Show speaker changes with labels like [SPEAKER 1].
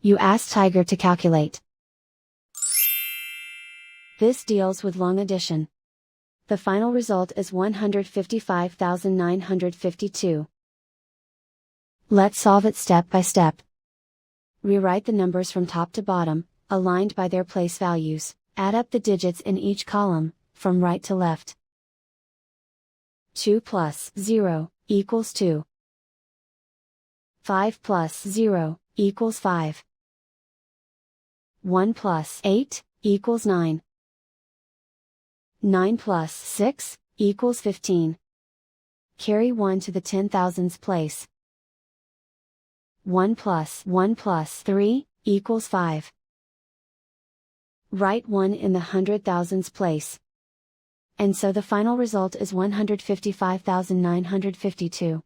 [SPEAKER 1] You ask Tiger to calculate. This deals with long addition. The final result is 155,952. Let's solve it step by step. Rewrite the numbers from top to bottom, aligned by their place values. Add up the digits in each column, from right to left. 2 plus 0 equals 2. 5 plus 0 equals 5. 1 plus 8 equals 9. 9 plus 6 equals 15. Carry 1 to the 10,000s place. 1 plus 3 equals 5. Write 1 in the 100,000s place. And so the final result is 155,952.